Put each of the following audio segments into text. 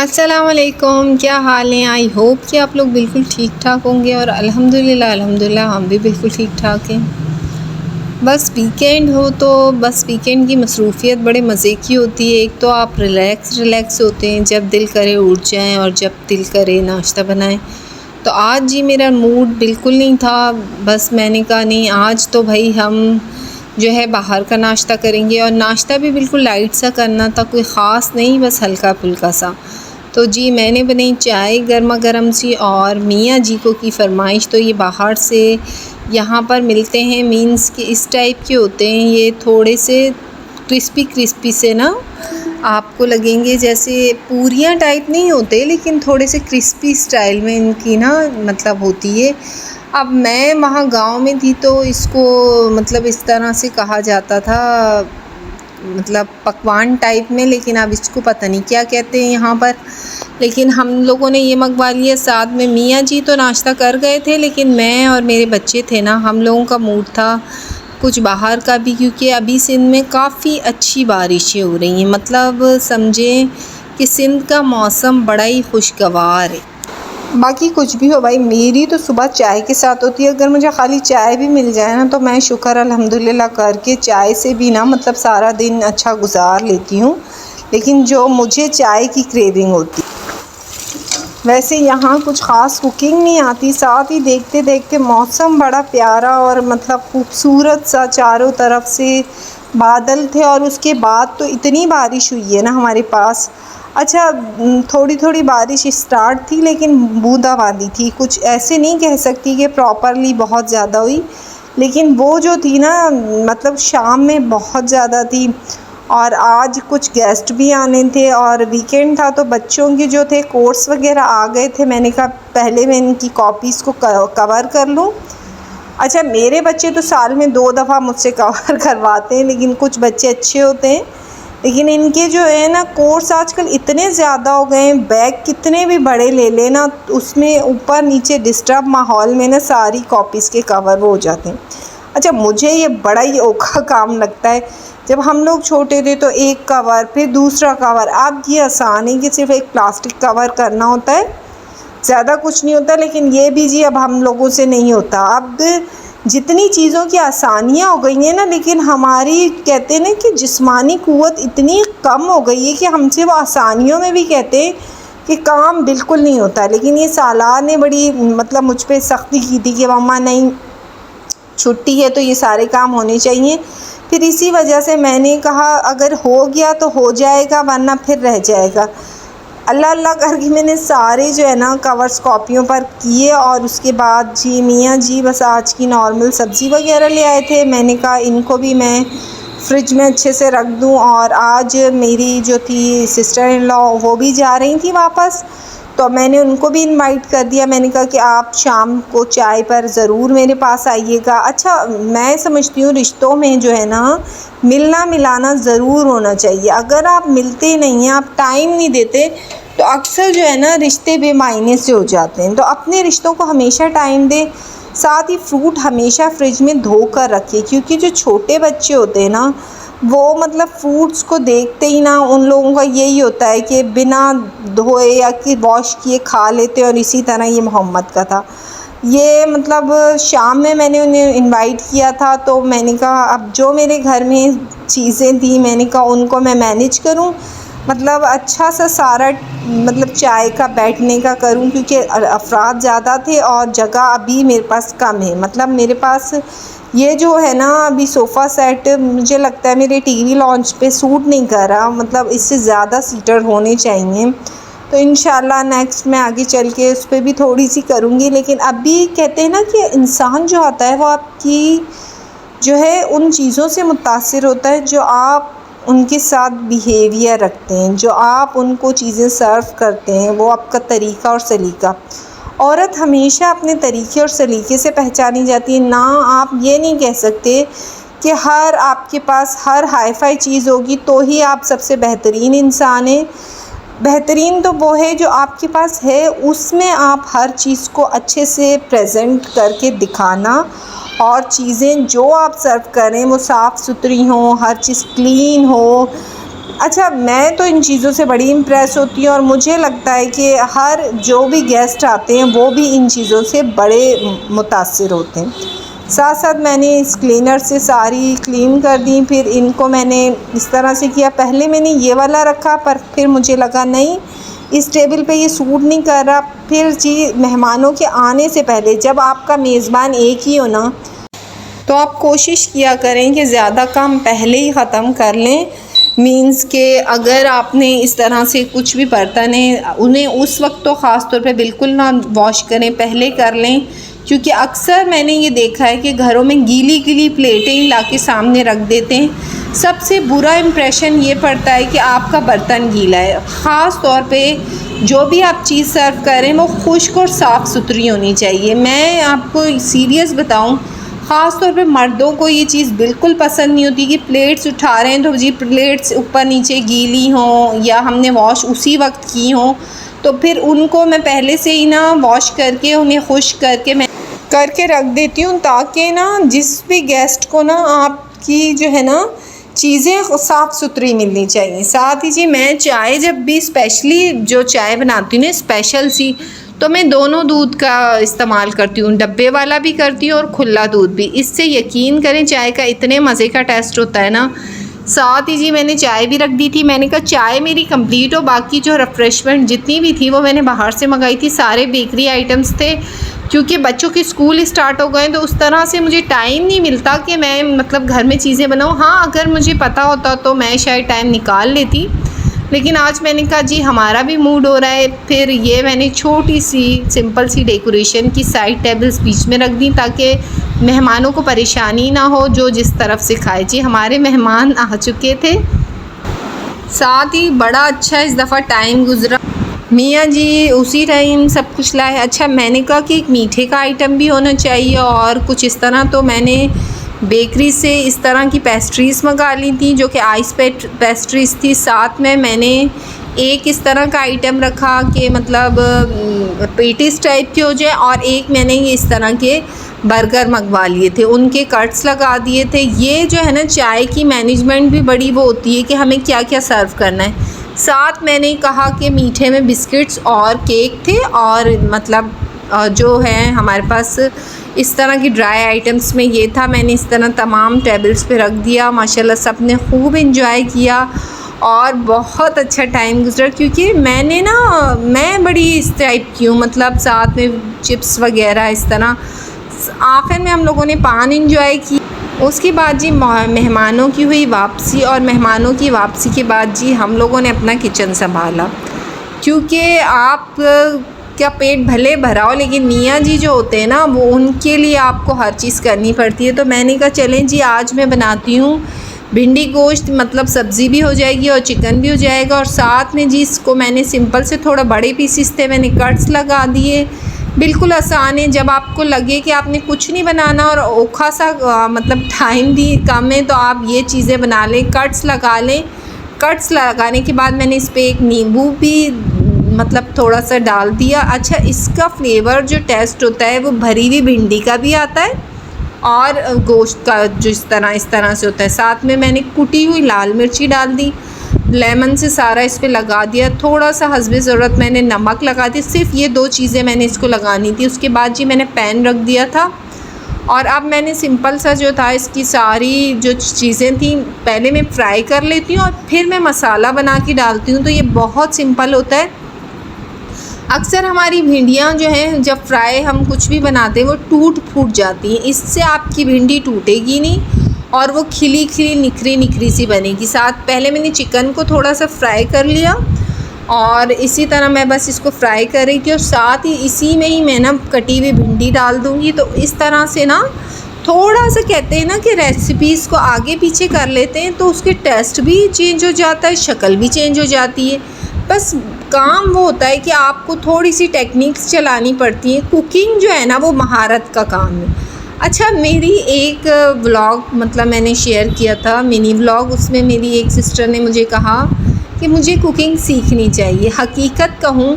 अस्सलाम वालेकुम, क्या हाल है। आई होप कि आप लोग बिल्कुल ठीक ठाक होंगे और अल्हम्दुलिल्लाह हम भी बिल्कुल ठीक ठाक हैं। बस वीकेंड हो तो बस वीकेंड की मसरूफ़ियत बड़े मज़े की होती है। एक तो आप रिलैक्स होते हैं, जब दिल करे उठ जाएं और जब दिल करे नाश्ता बनाएं। तो आज जी मेरा मूड बिल्कुल नहीं था। बस मैंने कहा नहीं, आज तो भाई हम जो है बाहर का नाश्ता करेंगे और नाश्ता भी बिल्कुल लाइट सा करना था, कोई ख़ास नहीं, बस हल्का फुल्का सा। तो जी मैंने बनाई चाय गर्मा गर्म सी और मियाँ जी को की फ़रमाइश, तो ये बाहर से यहाँ पर मिलते हैं, मीन्स कि इस टाइप के होते हैं ये, थोड़े से क्रिस्पी से ना आपको लगेंगे जैसे पूरियाँ टाइप नहीं होते, लेकिन थोड़े से क्रिस्पी स्टाइल में इनकी ना मतलब होती है। अब मैं वहाँ गांव में थी तो इसको मतलब इस तरह से कहा जाता था, मतलब पकवान टाइप में, लेकिन अब इसको पता नहीं क्या कहते हैं यहाँ पर। लेकिन हम लोगों ने ये मंगवा लिया साथ में। मियाँ जी तो नाश्ता कर गए थे, लेकिन मैं और मेरे बच्चे थे ना, हम लोगों का मूड था कुछ बाहर का भी, क्योंकि अभी सिंध में काफ़ी अच्छी बारिशें हो रही हैं। मतलब समझें कि सिंध का मौसम बड़ा ही खुशगवार है। बाकी कुछ भी हो भाई, मेरी तो सुबह चाय के साथ होती है। अगर मुझे खाली चाय भी मिल जाए ना तो मैं शुक्र अल्हम्दुलिल्लाह करके चाय से भी ना मतलब सारा दिन अच्छा गुजार लेती हूँ। लेकिन जो मुझे चाय की क्रेविंग होती, वैसे यहाँ कुछ ख़ास कुकिंग नहीं आती। साथ ही देखते देखते मौसम बड़ा प्यारा और मतलब खूबसूरत सा, चारों तरफ से बादल थे और उसके बाद तो इतनी बारिश हुई है ना हमारे पास। अच्छा, थोड़ी थोड़ी बारिश स्टार्ट थी लेकिन बूंदाबांदी थी, कुछ ऐसे नहीं कह सकती कि प्रॉपरली बहुत ज़्यादा हुई, लेकिन वो जो थी ना मतलब शाम में बहुत ज़्यादा थी। और आज कुछ गेस्ट भी आने थे और वीकेंड था तो बच्चों के जो थे कोर्स वगैरह आ गए थे। मैंने कहा पहले मैं इनकी कॉपीज़ को कवर कर लूँ। अच्छा, मेरे बच्चे तो साल में 2 दफ़ा मुझसे कवर करवाते हैं, लेकिन कुछ बच्चे अच्छे होते हैं। लेकिन इनके जो है ना कोर्स आजकल इतने ज़्यादा हो गए हैं, बैग कितने भी बड़े ले लेना उसमें ऊपर नीचे डिस्टर्ब माहौल में ना सारी कॉपीज़ के कवर वो हो जाते हैं। अच्छा, मुझे ये बड़ा ही औखा काम लगता है। जब हम लोग छोटे थे तो एक कवर फिर दूसरा कवर, अब ये आसान है कि सिर्फ एक प्लास्टिक कवर करना होता है, ज़्यादा कुछ नहीं होता। लेकिन ये भी जी अब हम लोगों से नहीं होता। अब जितनी चीज़ों की आसानियाँ हो गई हैं ना, लेकिन हमारी कहते हैं ना कि जिस्मानी क़ुव्वत इतनी कम हो गई है कि हमसे वो आसानियों में भी कहते हैं कि काम बिल्कुल नहीं होता। लेकिन ये सालार ने बड़ी मतलब मुझ पर सख्ती की थी कि मम्मा नहीं, छुट्टी है तो ये सारे काम होने चाहिए। फिर इसी वजह से मैंने कहा अगर हो गया तो हो जाएगा, वरना फिर रह जाएगा। अल्लाह अल्लाह करके मैंने सारे जो है ना कवर्स कॉपियों पर किए। और उसके बाद जी मियाँ जी बस आज की नॉर्मल सब्ज़ी वगैरह ले आए थे। मैंने कहा इनको भी मैं फ्रिज में अच्छे से रख दूं। और आज मेरी जो थी सिस्टर इन लॉ वो भी जा रही थी वापस, तो मैंने उनको भी इनवाइट कर दिया। मैंने कहा कि आप शाम को चाय पर ज़रूर मेरे पास आइएगा। अच्छा, मैं समझती हूँ रिश्तों में जो है ना मिलना मिलाना ज़रूर होना चाहिए। अगर आप मिलते नहीं हैं, आप टाइम नहीं देते, तो अक्सर जो है ना रिश्ते बेमायने से हो जाते हैं। तो अपने रिश्तों को हमेशा टाइम दें। साथ ही फ्रूट हमेशा फ्रिज में धो कर रखिए, क्योंकि जो छोटे बच्चे होते हैं ना वो मतलब फ्रूट्स को देखते ही ना उन लोगों का यही होता है कि बिना धोए या कि वॉश किए खा लेते हैं। और इसी तरह ये मोहम्मद का था। ये मतलब शाम में मैंने उन्हें इनवाइट किया था, तो मैंने कहा अब जो मेरे घर में चीज़ें थी मैंने कहा उनको मैं मैनेज करूं, मतलब अच्छा सा सारा मतलब चाय का बैठने का करूं, क्योंकि अफराद ज़्यादा थे और जगह अभी मेरे पास कम है। मतलब मेरे पास ये जो है ना अभी सोफ़ा सेट मुझे लगता है मेरे टीवी लॉन्च पे सूट नहीं कर रहा, मतलब इससे ज़्यादा सीटर होने चाहिए। तो इंशाल्लाह नेक्स्ट मैं आगे चल के उस पर भी थोड़ी सी करूँगी। लेकिन अभी कहते हैं ना कि इंसान जो आता है वो आपकी जो है उन चीज़ों से मुतासिर होता है जो आप उनके साथ बिहेवियर रखते हैं, जो आप उनको चीज़ें सर्व करते हैं, वो आपका तरीक़ा और सलीक़ा। औरत हमेशा अपने तरीक़े और सलीक़े से पहचानी जाती है ना। आप ये नहीं कह सकते कि हर आपके पास हर हाई फाई चीज़ होगी तो ही आप सबसे बेहतरीन इंसान हैं। बेहतरीन तो वो है जो आपके पास है, उसमें आप हर चीज़ को अच्छे से प्रेजेंट करके दिखाना, और चीज़ें जो आप सर्व करें वो साफ़ सुथरी हों, हर चीज़ क्लीन हो, अच्छा, मैं तो इन चीज़ों से बड़ी इम्प्रेस होती हूँ और मुझे लगता है कि हर जो भी गेस्ट आते हैं वो भी इन चीज़ों से बड़े मुतासिर होते हैं। साथ साथ मैंने इस क्लीनर से सारी क्लीन कर दी, फिर इनको मैंने इस तरह से किया। पहले मैंने ये वाला रखा पर फिर मुझे लगा नहीं, इस टेबल पे ये सूट नहीं कर रहा। फिर जी मेहमानों के आने से पहले, जब आपका मेज़बान एक ही हो ना, तो आप कोशिश किया करें कि ज़्यादा काम पहले ही ख़त्म कर लें। मींस के अगर आपने इस तरह से कुछ भी बर्तन है उन्हें उस वक्त तो ख़ास तौर पे बिल्कुल ना वॉश करें, पहले कर लें। क्योंकि अक्सर मैंने ये देखा है कि घरों में गीली गीली प्लेटें ही ला के सामने रख देते हैं। सबसे बुरा इम्प्रेशन ये पड़ता है कि आपका बर्तन गीला है। ख़ास तौर पे जो भी आप चीज़ सर्व करें वो खुश्क और साफ़ सुथरी होनी चाहिए। मैं आपको सीरियस बताऊं, ख़ास तौर पे मर्दों को ये चीज़ बिल्कुल पसंद नहीं होती कि प्लेट्स उठा रहे हैं तो जी प्लेट्स ऊपर नीचे गीली हों या हमने वॉश उसी वक्त की हों। तो फिर उनको मैं पहले से ही ना वॉश करके उन्हें खुश्क करके मैं रख देती हूँ, ताकि ना जिस भी गेस्ट को ना आपकी जो है ना चीज़ें साफ़ सुथरी मिलनी चाहिए। साथ ही जी मैं चाय जब भी स्पेशली जो चाय बनाती हूँ ना स्पेशल सी, तो मैं दोनों दूध का इस्तेमाल करती हूँ, डब्बे वाला भी करती हूँ और खुला दूध भी। इससे यकीन करें चाय का इतने मज़े का टेस्ट होता है ना। साथ ही जी मैंने चाय भी रख दी थी। मैंने कहा चाय मेरी कंप्लीट हो, बाकी जो रिफ़्रेशमेंट जितनी भी थी वो मैंने बाहर से मंगाई थी। सारे बेकरी आइटम्स थे, क्योंकि बच्चों के स्कूल स्टार्ट हो गए तो उस तरह से मुझे टाइम नहीं मिलता कि मैं मतलब घर में चीज़ें बनाऊँ। हाँ, अगर मुझे पता होता तो मैं शायद टाइम निकाल लेती, लेकिन आज मैंने कहा जी हमारा भी मूड हो रहा है। फिर ये मैंने छोटी सी सिंपल सी डेकोरेशन की साइड टेबल्स बीच में रख दी ताकि मेहमानों को परेशानी ना हो जो जिस तरफ से खाए। जी हमारे मेहमान आ चुके थे, साथ ही बड़ा अच्छा इस दफ़ा टाइम गुजरा। मियाँ जी उसी टाइम सब कुछ लाए। अच्छा, मैंने कहा कि एक मीठे का आइटम भी होना चाहिए और कुछ इस तरह, तो मैंने बेकरी से इस तरह की पेस्ट्रीज़ मंगा ली थी जो कि आइस पेस्ट्रीज़ थी। साथ में मैंने एक इस तरह का आइटम रखा कि मतलब पेटिस टाइप के हो जाए, और एक मैंने ये इस तरह के बर्गर मंगवा लिए थे, उनके कट्स लगा दिए थे। ये जो है ना चाय की मैनेजमेंट भी बड़ी वो होती है कि हमें क्या क्या सर्व करना है। साथ मैंने कहा कि मीठे में बिस्किट्स और केक थे, और मतलब जो है हमारे पास इस तरह की ड्राई आइटम्स में ये था। मैंने इस तरह तमाम टेबल्स पे रख दिया। माशाल्लाह सब ने खूब एंजॉय किया और बहुत अच्छा टाइम गुजरा, क्योंकि मैं बड़ी इस टाइप की हूँ, मतलब साथ में चिप्स वगैरह इस तरह। आखिर में हम लोगों ने पान एंजॉय की। उसके बाद जी मेहमानों की हुई वापसी, और मेहमानों की वापसी के बाद जी हम लोगों ने अपना किचन संभाला, क्योंकि आप क्या पेट भले भरा हो लेकिन मियाँ जी जो होते हैं ना वो उनके लिए आपको हर चीज़ करनी पड़ती है। तो मैंने कहा चलें जी आज मैं बनाती हूँ भिंडी गोश्त, मतलब सब्ज़ी भी हो जाएगी और चिकन भी हो जाएगा। और साथ में जी इसको मैंने सिंपल से थोड़ा बड़े पीसीस थे मैंने कट्स लगा दिए। बिल्कुल आसान है। जब आपको लगे कि आपने कुछ नहीं बनाना और औखा सा मतलब टाइम भी कम है, तो आप ये चीज़ें बना लें, कट्स लगा लें। कट्स लगाने के बाद मैंने इस पर एक नींबू भी मतलब थोड़ा सा डाल दिया। अच्छा, इसका फ्लेवर जो टेस्ट होता है वो भरी हुई भिंडी का भी आता है और गोश्त का जो इस तरह से होता है। साथ में मैंने कुटी हुई लाल मिर्ची डाल दी, लेमन से सारा इस पे लगा दिया। थोड़ा सा हस्बे ज़रूरत मैंने नमक लगा दी। सिर्फ ये दो चीज़ें मैंने इसको लगानी थी। उसके बाद जी मैंने पैन रख दिया था, और अब मैंने सिंपल सा जो था इसकी सारी जो चीज़ें थी पहले मैं फ्राई कर लेती हूँ और फिर मैं मसाला बना के डालती हूँ। तो ये बहुत सिंपल होता है। अक्सर हमारी भिंडियाँ जो हैं जब फ्राई हम कुछ भी बनाते हैं वो टूट फूट जाती हैं, इससे आपकी भिंडी टूटेगी नहीं और वो खिली खिली निखरी निखरी सी बनेगी। साथ पहले मैंने चिकन को थोड़ा सा फ्राई कर लिया और इसी तरह मैं बस इसको फ्राई कर रही थी, और साथ ही इसी में ही मैं ना कटी हुई भिंडी डाल दूँगी। तो इस तरह से ना थोड़ा सा कहते हैं ना कि रेसिपीज़ को आगे पीछे कर लेते हैं तो उसके टेस्ट भी चेंज हो जाता है, शक्ल भी चेंज हो जाती है। बस काम वो होता है कि आपको थोड़ी सी टेक्निक्स चलानी पड़ती हैं। कुकिंग जो है ना वो महारत का काम है। अच्छा, मेरी एक व्लॉग मतलब मैंने शेयर किया था मिनी व्लॉग, उसमें मेरी एक सिस्टर ने मुझे कहा कि मुझे कुकिंग सीखनी चाहिए। हकीकत कहूँ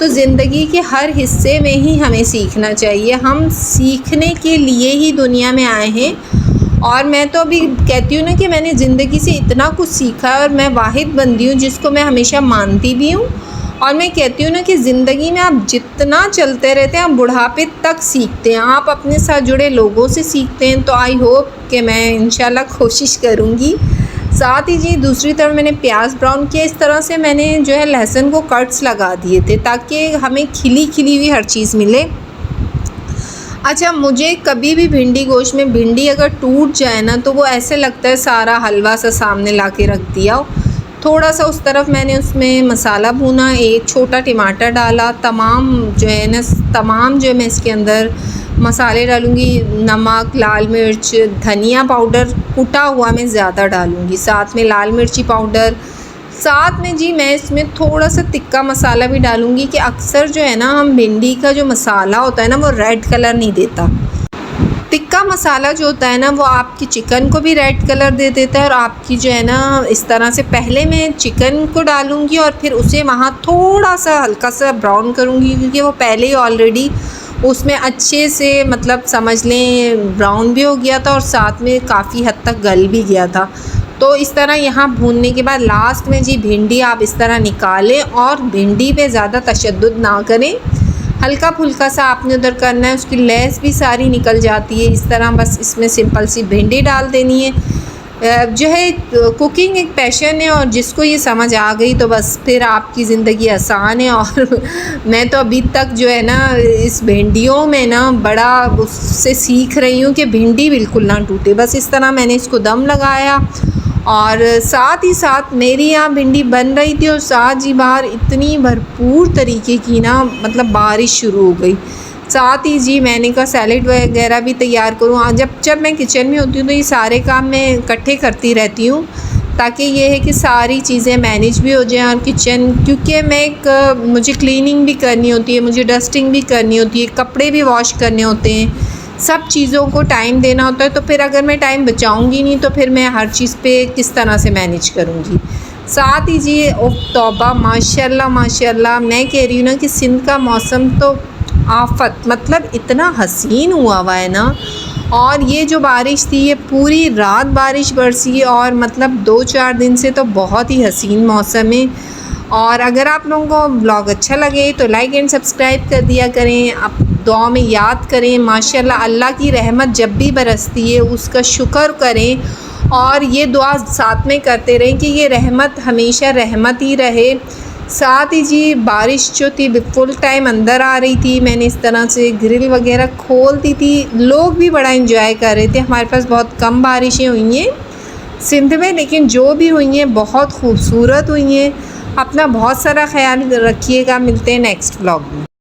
तो ज़िंदगी के हर हिस्से में ही हमें सीखना चाहिए। हम सीखने के लिए ही दुनिया में आए हैं और मैं तो अभी कहती हूँ ना कि मैंने ज़िंदगी से इतना कुछ सीखा है, और मैं वाहिद बंदी हूँ जिसको मैं हमेशा मानती भी हूँ। और मैं कहती हूँ ना कि ज़िंदगी में आप जितना चलते रहते हैं आप बुढ़ापे तक सीखते हैं, आप अपने साथ जुड़े लोगों से सीखते हैं। तो आई होप कि मैं इंशाल्लाह कोशिश करूँगी। साथ ही जी दूसरी तरफ मैंने प्याज ब्राउन किया, इस तरह से मैंने जो है लहसुन को कट्स लगा दिए थे ताकि हमें खिली खिली हुई हर चीज़ मिले। अच्छा, मुझे कभी भी भिंडी गोश्त में भिंडी अगर टूट जाए ना तो वो ऐसे लगता है सारा हलवा सा सामने ला के रख दिया हो। थोड़ा सा उस तरफ मैंने उसमें मसाला भूना, एक छोटा टमाटर डाला, तमाम जो है मैं इसके अंदर मसाले डालूँगी, नमक, लाल मिर्च, धनिया पाउडर कुटा हुआ मैं ज़्यादा डालूँगी, साथ में लाल मिर्ची पाउडर, साथ में जी मैं इसमें थोड़ा सा तिक्का मसाला भी डालूँगी कि अक्सर जो है ना हम भिंडी का जो मसाला होता है ना वो रेड कलर नहीं देता। तिक्का मसाला जो होता है ना वो आपकी चिकन को भी रेड कलर दे देता है, और आपकी जो है ना इस तरह से पहले मैं चिकन को डालूँगी और फिर उसे वहाँ थोड़ा सा हल्का सा ब्राउन करूँगी, क्योंकि वो पहले ही ऑलरेडी उसमें अच्छे से मतलब समझ लें ब्राउन भी हो गया था और साथ में काफ़ी हद तक गल भी गया था। तो इस तरह यहाँ भूनने के बाद लास्ट में जी भिंडी आप इस तरह निकालें, और भिंडी पे ज़्यादा तशद्दुद ना करें, हल्का फुल्का सा आपने उधर करना है, उसकी लेस भी सारी निकल जाती है। इस तरह बस इसमें सिंपल सी भिंडी डाल देनी है। जो है कुकिंग एक पैशन है, और जिसको ये समझ आ गई तो बस फिर आपकी ज़िंदगी आसान है। और मैं तो अभी तक जो है ना इस भिंडियों में ना बड़ा उससे सीख रही हूँ कि भिंडी बिल्कुल ना टूटे। बस इस तरह मैंने इसको दम लगाया, और साथ ही साथ मेरी यहाँ भिंडी बन रही थी, और साथ ही बाहर इतनी भरपूर तरीके की ना मतलब बारिश शुरू हो गई। साथ ही जी मैंने कहा सैलेड वगैरह भी तैयार करूँ। जब मैं किचन में होती हूँ तो ये सारे काम मैं इकट्ठे करती रहती हूँ, ताकि ये है कि सारी चीज़ें मैनेज भी हो जाएं। और किचन क्योंकि मुझे क्लीनिंग भी करनी होती है, मुझे डस्टिंग भी करनी होती है, कपड़े भी वॉश करने होते हैं, सब चीज़ों को टाइम देना होता है। तो फिर अगर मैं टाइम बचाऊंगी नहीं तो फिर मैं हर चीज़ पे किस तरह से मैनेज करूंगी। साथ ही जी तौबा माशाल्लाह माशाल्लाह, मैं कह रही हूँ ना कि सिंध का मौसम तो आफत, मतलब इतना हसीन हुआ है ना। और ये जो बारिश थी ये पूरी रात बारिश बरसी, और मतलब 2-4 दिन से तो बहुत ही हसीन मौसम है। और अगर आप लोगों को ब्लॉग अच्छा लगे तो लाइक एंड सब्सक्राइब कर दिया करें। आप दुआ में याद करें, माशाल्लाह अल्लाह की रहमत जब भी बरसती है उसका शुक्र करें, और ये दुआ साथ में करते रहें कि ये रहमत हमेशा रहमत ही रहे। साथ ही जी बारिश जो थी फुल टाइम अंदर आ रही थी, मैंने इस तरह से ग्रिल वगैरह खोल दी थी, लोग भी बड़ा एंजॉय कर रहे थे। हमारे पास बहुत कम बारिशें हुई हैं सिंध में, लेकिन जो भी हुई हैं बहुत खूबसूरत हुई हैं। अपना बहुत सारा ख्याल रखिएगा, मिलते हैं नेक्स्ट व्लॉग में।